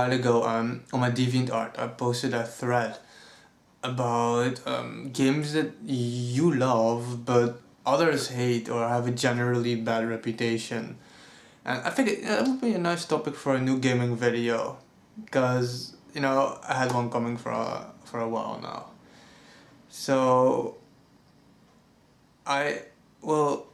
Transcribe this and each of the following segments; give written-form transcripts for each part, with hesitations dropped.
while ago on my DeviantArt, I posted a thread about games that you love but others hate or have a generally bad reputation. And I think it would be a nice topic for a new gaming video, because I had one coming for a while now. So I will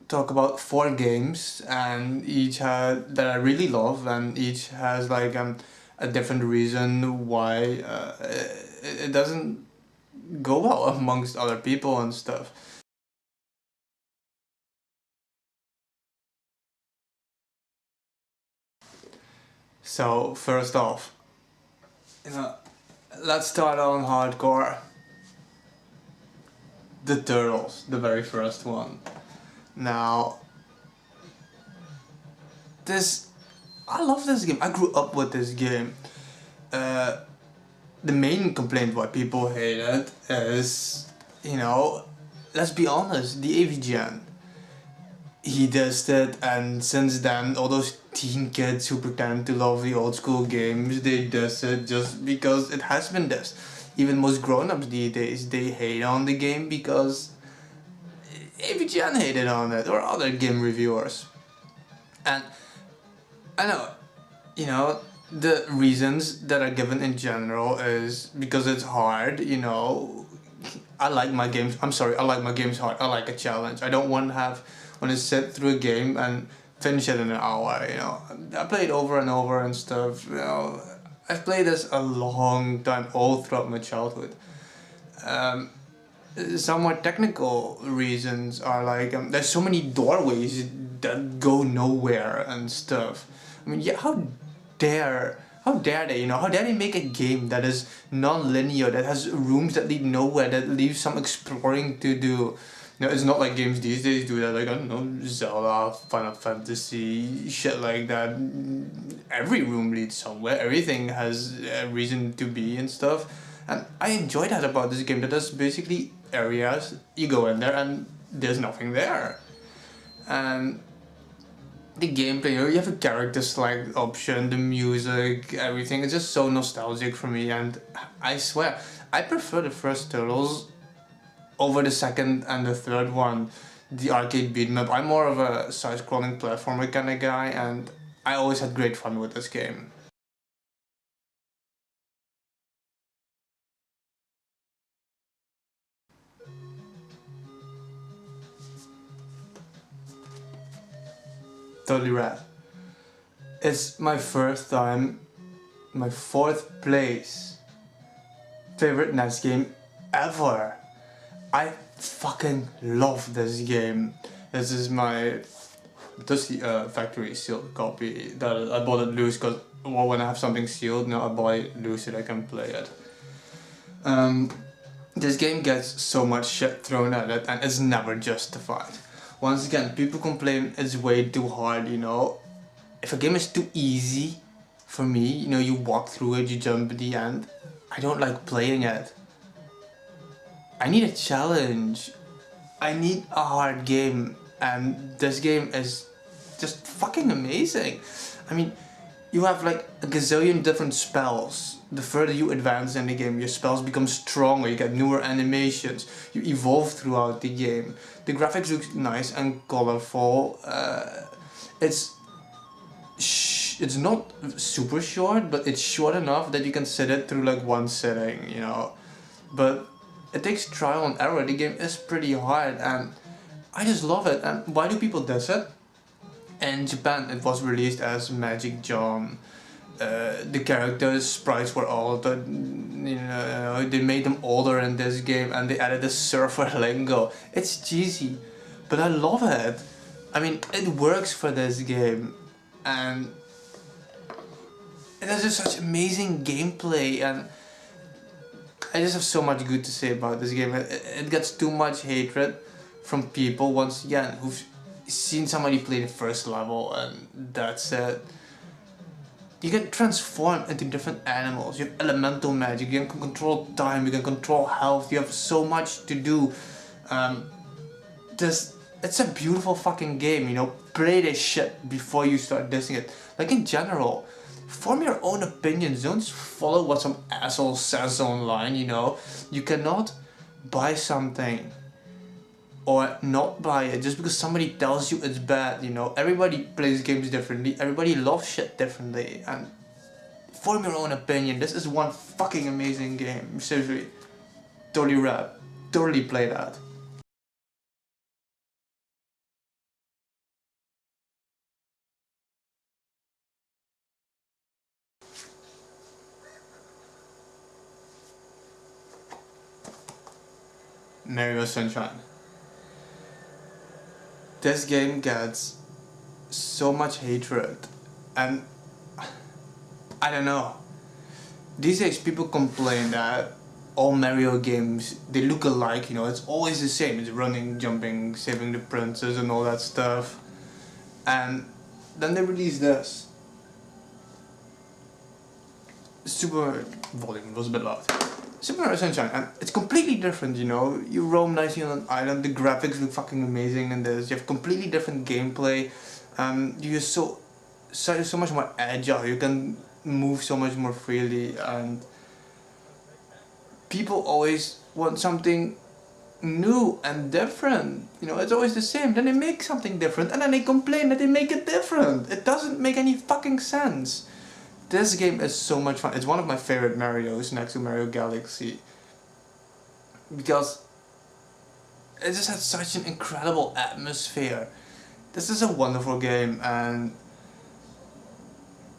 talk about 4 games, and each that I really love, and each has like a different reason why it doesn't go well amongst other people and stuff. So first off, let's start on hardcore. The Turtles, the very first one. Now, I love this game. I grew up with this game. The main complaint why people hate it is, let's be honest, the AV Gen. He dissed it, and since then, all those teen kids who pretend to love the old school games, they diss it just because it has been dissed. Even most grown-ups these days, they hate on the game because AVGN hated on it, or other game reviewers. And I know, the reasons that are given in general is because it's hard, I like my games hard. I like a challenge. I don't want to sit through a game and finish it in an hour, I play it over and over and stuff, I've played this a long time, all throughout my childhood. Some more technical reasons are like, there's so many doorways that go nowhere and stuff. I mean, yeah, how dare they, how dare they make a game that is non-linear, that has rooms that lead nowhere, that leaves some exploring to do. It's not like games these days do that, like, I don't know, Zelda, Final Fantasy, shit like that. Every room leads somewhere, everything has a reason to be and stuff. And I enjoy that about this game, that there's basically areas, you go in there and there's nothing there. And the gameplay, you have a character select option, the music, everything, it's just so nostalgic for me. And I swear, I prefer the first Turtles over the second and the third one, the arcade beat 'em up. I'm more of a side-scrolling platformer kind of guy, and I always had great fun with this game. Totally rad. It's my first time, my 4th place favorite NES game ever. I fucking love this game. This is my factory sealed copy that I bought it loose, because when I have something sealed, now I buy it loose so I can play it. This game gets so much shit thrown at it, and it's never justified. Once again, people complain it's way too hard, If a game is too easy for me, you walk through it, you jump at the end, I don't like playing it. I need a challenge. I need a hard game, and this game is just fucking amazing. I mean, you have like a gazillion different spells. The further you advance in the game, your spells become stronger, you get newer animations, you evolve throughout the game. The graphics look nice and colorful. It's not super short, but it's short enough that you can sit it through like one sitting, But it takes trial and error. The game is pretty hard, and I just love it. And why do people diss it? In Japan, it was released as Magic John. The characters' sprites were altered. They made them older in this game, and they added the surfer lingo. It's cheesy, but I love it. I mean, it works for this game, and it has just such amazing gameplay, and I just have so much good to say about this game. It gets too much hatred from people, once again, who've seen somebody play the first level and that's it. You can transform into different animals, you have elemental magic, you can control time, you can control health, you have so much to do. It's a beautiful fucking game, play this shit before you start dissing it. Like in general, form your own opinions. Don't just follow what some asshole says online, you know. You cannot buy something or not buy it just because somebody tells you it's bad, you know. Everybody plays games differently, everybody loves shit differently, and form your own opinion. This is one fucking amazing game, seriously. Totally rad. Totally play that. Mario Sunshine. This game gets so much hatred, and I don't know. These days people complain that all Mario games, they look alike, you know, it's always the same. It's running, jumping, saving the princess and all that stuff. And then they release this. Super volume was a bit loud. Super Mario Sunshine, and it's completely different, you know. You roam nicely on an island, the graphics look fucking amazing in this. You have completely different gameplay. You're so much more agile. You can move so much more freely, and people always want something new and different. You know, it's always the same. Then they make something different, and then they complain that they make it different. It doesn't make any fucking sense. This game is so much fun. It's one of my favorite Marios next to Mario Galaxy, because it just has such an incredible atmosphere. This is a wonderful game, and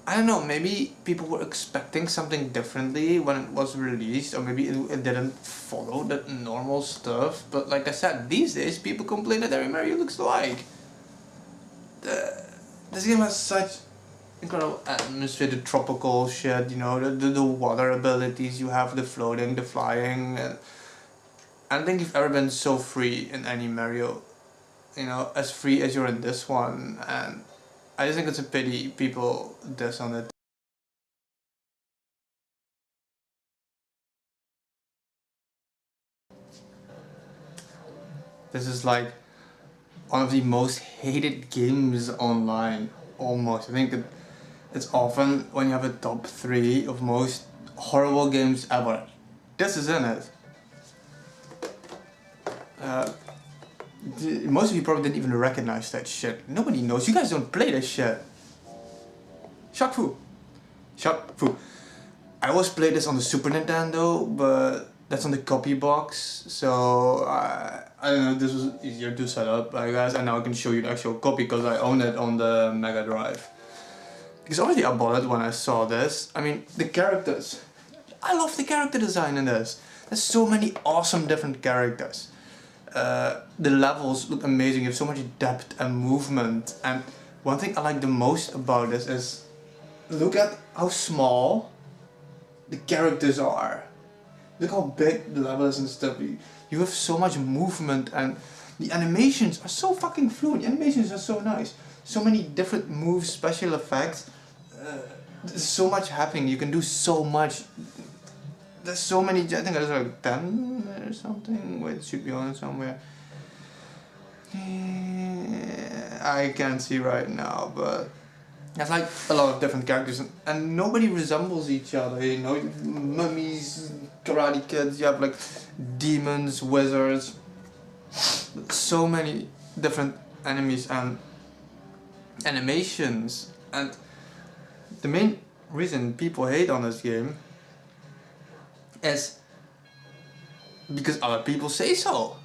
I don't know, maybe people were expecting something differently when it was released, or maybe it didn't follow the normal stuff. But like I said, these days people complain that every Mario looks alike. This game has such incredible atmosphere, the tropical shit, you know, the water abilities you have, the floating, the flying. And I don't think you've ever been so free in any Mario, you know, as free as you're in this one. And I just think it's a pity people diss on it. This is like one of the most hated games online, almost. I think that it's often when you have a top 3 of most horrible games ever. This is in it. Most of you probably didn't even recognize that shit. Nobody knows. You guys don't play this shit. Shaku. Shaku. I always played this on the Super Nintendo, but that's on the copy box. So I don't know. This was easier to set up, I guess. And now I can show you the actual copy because I own it on the Mega Drive. Because obviously I bought it when I saw this. I mean, the characters. I love the character design in this. There's so many awesome different characters. The levels look amazing. You have so much depth and movement. And one thing I like the most about this is look at how small the characters are. Look how big the level is and stuff. You have so much movement, and the animations are so fucking fluent. The animations are so nice. So many different moves, special effects. There's so much happening. You can do so much. There's so many. I think there's like 10 or something. Wait, it should be on somewhere. I can't see right now, but there's like a lot of different characters, and nobody resembles each other. You know, mummies, karate kids. You have like demons, wizards. So many different enemies and animations, and the main reason people hate on this game is because other people say so.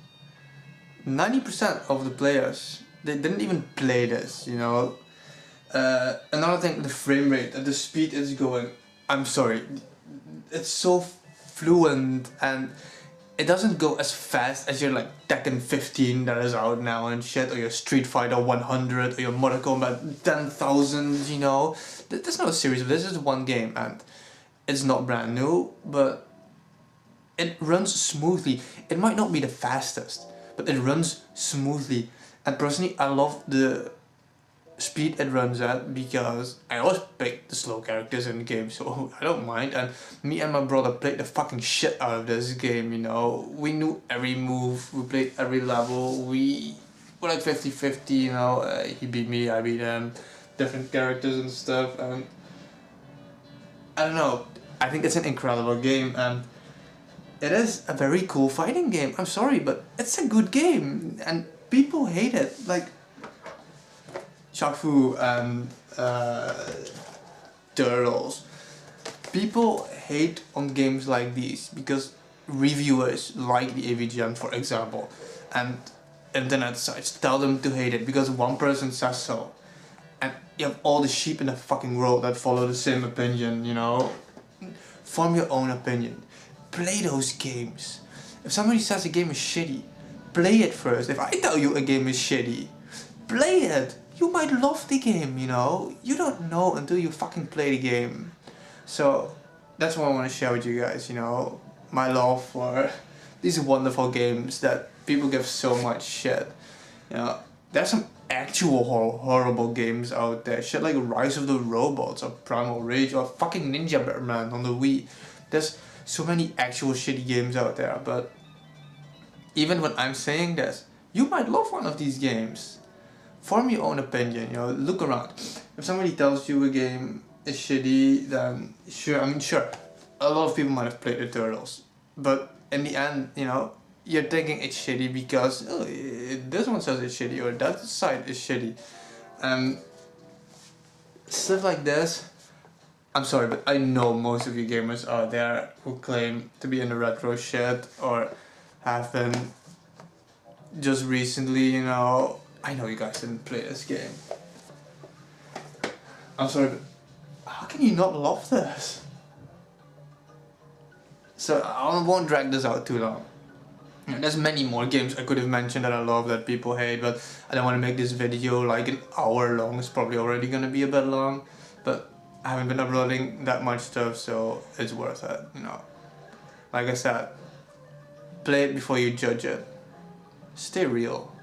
90% of the players, they didn't even play this, you know. Another thing, the frame rate, the speed it's going, I'm sorry, it's so fluent, and it doesn't go as fast as your like Tekken 15 that is out now and shit, or your Street Fighter 100, or your Mortal Kombat 10,000, you know. There's not a series of this, is one game, and it's not brand new, but it runs smoothly. It might not be the fastest, but it runs smoothly. And personally, I love the speed it runs at, because I always pick the slow characters in the game, so I don't mind. And me and my brother played the fucking shit out of this game, you know. We knew every move, we played every level, we were like 50-50, you know. He beat me, I beat him, different characters and stuff, and I don't know, I think it's an incredible game, and it is a very cool fighting game. I'm sorry, but it's a good game, and people hate it. Like Shaku and Turtles. People hate on games like these because reviewers like the AVGN, for example, and internet sites tell them to hate it because one person says so. And you have all the sheep in the fucking world that follow the same opinion, you know? Form your own opinion. Play those games. If somebody says a game is shitty, play it first. If I tell you a game is shitty, play it. You might love the game, you know? You don't know until you fucking play the game. So that's what I want to share with you guys, you know? My love for these wonderful games that people give so much shit. You know, there's some actual horrible games out there. Shit like Rise of the Robots or Primal Rage or fucking Ninja Batman on the Wii. There's so many actual shitty games out there, but even when I'm saying this, you might love one of these games. Form your own opinion, you know, look around. If somebody tells you a game is shitty, then sure, a lot of people might have played the Turtles. But in the end, you know, you're thinking it's shitty because this one says it's shitty or that side is shitty. Stuff like this, I'm sorry, but I know most of you gamers out there who claim to be in the retro shit or have been just recently, you know. I know you guys didn't play this game. I'm sorry, but how can you not love this? So I won't drag this out too long. There's many more games I could have mentioned that I love that people hate, but I don't want to make this video like an hour long. It's probably already gonna be a bit long, but I haven't been uploading that much stuff, so it's worth it, you know. Like I said, play it before you judge it. Stay real.